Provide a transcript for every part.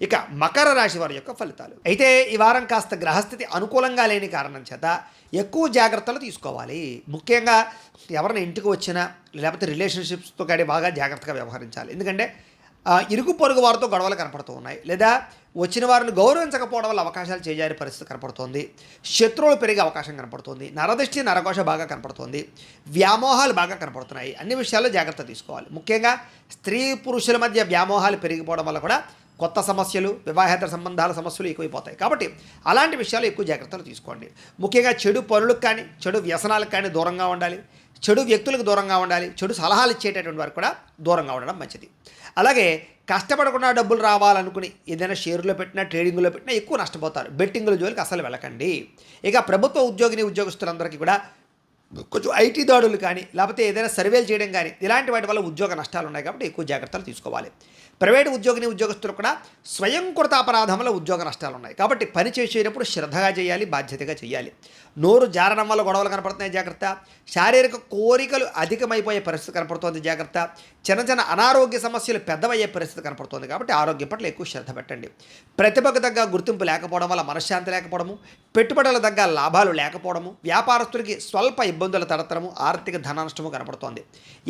ఇక మకర రాశి వారి యొక్క ఫలితాలు అయితే ఈ వారం కాస్త గ్రహస్థితి అనుకూలంగా లేని కారణం చేత ఎక్కువ జాగ్రత్తలు తీసుకోవాలి. ముఖ్యంగా ఎవరైనా ఇంటికి వచ్చినా లేకపోతే రిలేషన్షిప్స్తో కానీ బాగా జాగ్రత్తగా వ్యవహరించాలి. ఎందుకంటే ఇరుగు పొరుగు వారితో గొడవలు కనపడుతూ ఉన్నాయి, లేదా వచ్చిన వారిని గౌరవించకపోవడం వల్ల అవకాశాలు చేజారే పరిస్థితి కనపడుతోంది. శత్రువులు పెరిగే అవకాశం కనపడుతోంది. నరదృష్టి నరఘోష బాగా కనపడుతోంది. వ్యామోహాలు బాగా కనపడుతున్నాయి. అన్ని విషయాల్లో జాగ్రత్త తీసుకోవాలి. ముఖ్యంగా స్త్రీ పురుషుల మధ్య వ్యామోహాలు పెరిగిపోవడం వల్ల కూడా కొత్త సమస్యలు, వివాహేతర సంబంధాల సమస్యలు ఎక్కువైపోతాయి. కాబట్టి అలాంటి విషయాలు ఎక్కువ జాగ్రత్తలు తీసుకోండి. ముఖ్యంగా చెడు పనులకు కానీ చెడు వ్యసనాలకు కానీ దూరంగా ఉండాలి. చెడు వ్యక్తులకు దూరంగా ఉండాలి. చెడు సలహాలు ఇచ్చేటటువంటి వారికి కూడా దూరంగా ఉండడం మంచిది. అలాగే కష్టపడకుండా డబ్బులు రావాలనుకుని ఏదైనా షేర్లో పెట్టినా ట్రేడింగ్లో పెట్టినా ఎక్కువ నష్టపోతారు. బెట్టింగుల జోలికి అసలు వెళ్ళకండి. ఇక ప్రభుత్వ ఉద్యోగులందరికీ కూడా కొంచెం ఐటీ దాడులు కానీ లేకపోతే ఏదైనా సర్వేలు చేయడం కానీ ఇలాంటి వాటి వల్ల ఉద్యోగ నష్టాలు ఉన్నాయి. కాబట్టి ఎక్కువ జాగ్రత్తలు తీసుకోవాలి. ప్రైవేటు ఉద్యోగస్తులు కూడా స్వయంకృత అపరాధం వల్ల ఉద్యోగ నష్టాలు ఉన్నాయి. కాబట్టి పని చేసేటప్పుడు శ్రద్ధగా చేయాలి, బాధ్యతగా చేయాలి. నోరు జారడం వల్ల గొడవలు కనపడుతున్నాయి, జాగ్రత్త. శారీరక కోరికలు అధికమైపోయే పరిస్థితి కనపడుతోంది, జాగ్రత్త. చిన్న చిన్న అనారోగ్య సమస్యలు పెద్దవయ్యే పరిస్థితి కనపడుతోంది. కాబట్టి ఆరోగ్యం పట్ల ఎక్కువ శ్రద్ధ పెట్టండి. ప్రతిభకు తగ్గ గుర్తింపు లేకపోవడం వల్ల మనశ్శాంతి లేకపోవడము, పెట్టుబడుల తగ్గ లాభాలు లేకపోవడము, వ్యాపారస్తుడికి స్వల్ప ఇబ్బందుల తడతరము, ఆర్థిక ధన నష్టము కనపడుతోంది.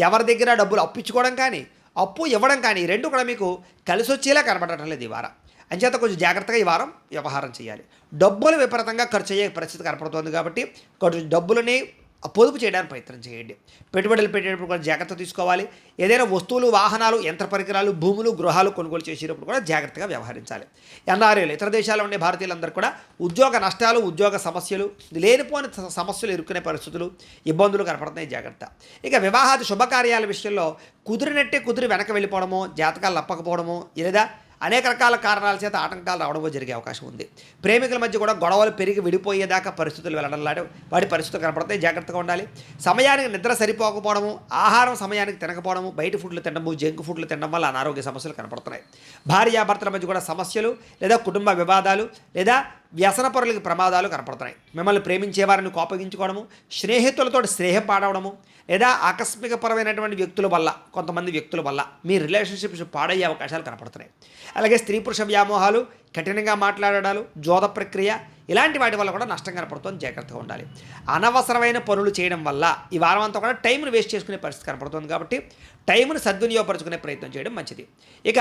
ఎవరి దగ్గర డబ్బులు అప్పించుకోవడం కానీ అప్పు ఇవ్వడం కానీ రెండు కూడా మీకు కలిసి వచ్చేలా కనపడటం లేదు ఈ వారం. అంచేత కొంచెం జాగ్రత్తగా ఈ వారం వ్యవహారం చేయాలి. డబ్బులు విపరీతంగా ఖర్చు అయ్యే పరిస్థితి కనపడుతోంది. కాబట్టి కొంచెం డబ్బులని పొదుపు చేయడానికి ప్రయత్నం చేయండి. పెట్టుబడులు పెట్టేటప్పుడు కూడా జాగ్రత్త తీసుకోవాలి. ఏదైనా వస్తువులు, వాహనాలు, యంత్ర పరికరాలు, భూములు, గృహాలు కొనుగోలు చేసేటప్పుడు కూడా జాగ్రత్తగా వ్యవహరించాలి. ఎన్ఆర్ఐలు, ఇతర దేశాల్లో ఉండే భారతీయులందరూ కూడా ఉద్యోగ నష్టాలు, ఉద్యోగ సమస్యలు, లేనిపోని సమస్యలు ఎదుర్కొనే పరిస్థితులు, ఇబ్బందులు కనపడుతున్నాయి, జాగ్రత్త. ఇక వివాహాది శుభకార్యాల విషయంలో కుదిరి వెనక వెళ్ళిపోవడమో, జాతకాలు నప్పకపోవడమో, లేదా అనేక రకాల కారణాల చేత ఆటంకాలు రావడమో జరిగే అవకాశం ఉంది. ప్రేమికుల మధ్య కూడా గొడవలు పెరిగి విడిపోయేదాకా పరిస్థితులు వెళ్ళడంలాంటి వాటి పరిస్థితులు కనపడతాయి, జాగ్రత్తగా ఉండాలి. సమయానికి నిద్ర సరిపోకపోవడము, ఆహారం సమయానికి తినకపోవడము, బయట ఫుడ్లు తినడము, జంక్ ఫుడ్లు తినడం వల్ల అనారోగ్య సమస్యలు కనపడుతున్నాయి. భార్యాభర్తల మధ్య కూడా సమస్యలు, లేదా కుటుంబ వివాదాలు, లేదా వ్యసన పరులకి ప్రమాదాలు కనపడుతున్నాయి. మిమ్మల్ని ప్రేమించే వారిని కోపగించుకోవడము, స్నేహితులతో స్నేహం పాడవడము, లేదా ఆకస్మికపరమైనటువంటి వ్యక్తుల వల్ల, కొంతమంది వ్యక్తుల వల్ల మీ రిలేషన్షిప్స్ పాడయ్యే అవకాశాలు కనపడుతున్నాయి. అలాగే స్త్రీ పురుష వ్యామోహాలు, కఠినంగా మాట్లాడడాలు, జోద ప్రక్రియ, ఇలాంటి వాటి వల్ల కూడా నష్టం కనపడుతుంది, జాగ్రత్తగా ఉండాలి. అనవసరమైన పనులు చేయడం వల్ల ఈ వారం అంతా కూడా టైంను వేస్ట్ చేసుకునే పరిస్థితి కనపడుతుంది. కాబట్టి టైంను సద్వినియోగపరుచుకునే ప్రయత్నం చేయడం మంచిది. ఇక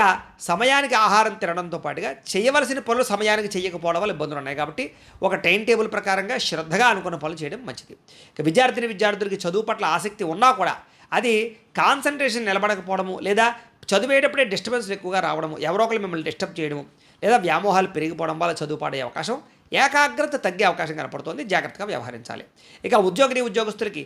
సమయానికి ఆహారం తినడంతో పాటుగా చేయవలసిన పనులు సమయానికి చేయకపోవడం వల్ల ఇబ్బందులు ఉన్నాయి. కాబట్టి ఒక టైం టేబుల్ ప్రకారంగా శ్రద్ధగా అనుకున్న పనులు చేయడం మంచిది. ఇక విద్యార్థులకి చదువు పట్ల ఆసక్తి ఉన్నా కూడా అది కాన్సన్ట్రేషన్ నిలబడకపోవడము, లేదా చదివేటప్పుడే డిస్టర్బెన్స్లు ఎక్కువగా రావడము, ఎవరో ఒకరు మిమ్మల్ని డిస్టర్బ్ చేయడము, లేదా వ్యామోహాలు పెరిగిపోవడం వల్ల చదువు పాడే అవకాశం, ఏకాగ్రత తగ్గే అవకాశం కనపడుతుంది, జాగ్రత్తగా వ్యవహరించాలి. ఇక ఉద్యోగస్తులకి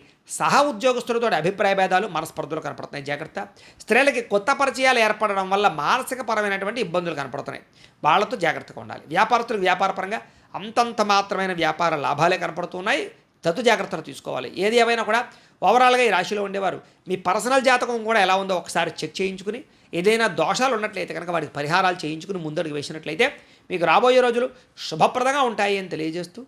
ఉద్యోగస్తులతో అభిప్రాయ భేదాలు, మనస్పర్ధలు కనపడుతున్నాయి, జాగ్రత్త. స్త్రీలకి కొత్త పరిచయాలు ఏర్పడడం వల్ల మానసిక పరమైనటువంటి ఇబ్బందులు కనపడుతున్నాయి, వాళ్ళతో జాగ్రత్తగా ఉండాలి. వ్యాపారస్తులకు వ్యాపారపరంగా అంతంత మాత్రమైన వ్యాపార లాభాలే కనపడుతున్నాయి, జాగ్రత్తలు తీసుకోవాలి. ఏది ఏమైనా కూడా ఓవరాల్గా ఈ రాశిలో ఉండేవారు మీ పర్సనల్ జాతకం కూడా ఎలా ఉందో ఒకసారి చెక్ చేయించుకుని, ఏదైనా దోషాలు ఉన్నట్లయితే కనుక వాటికి పరిహారాలు చేయించుకుని ముందడుగు వేసినట్లయితే మీకు రాబోయే రోజులు శుభప్రదంగా ఉంటాయి అని తెలియజేస్తూ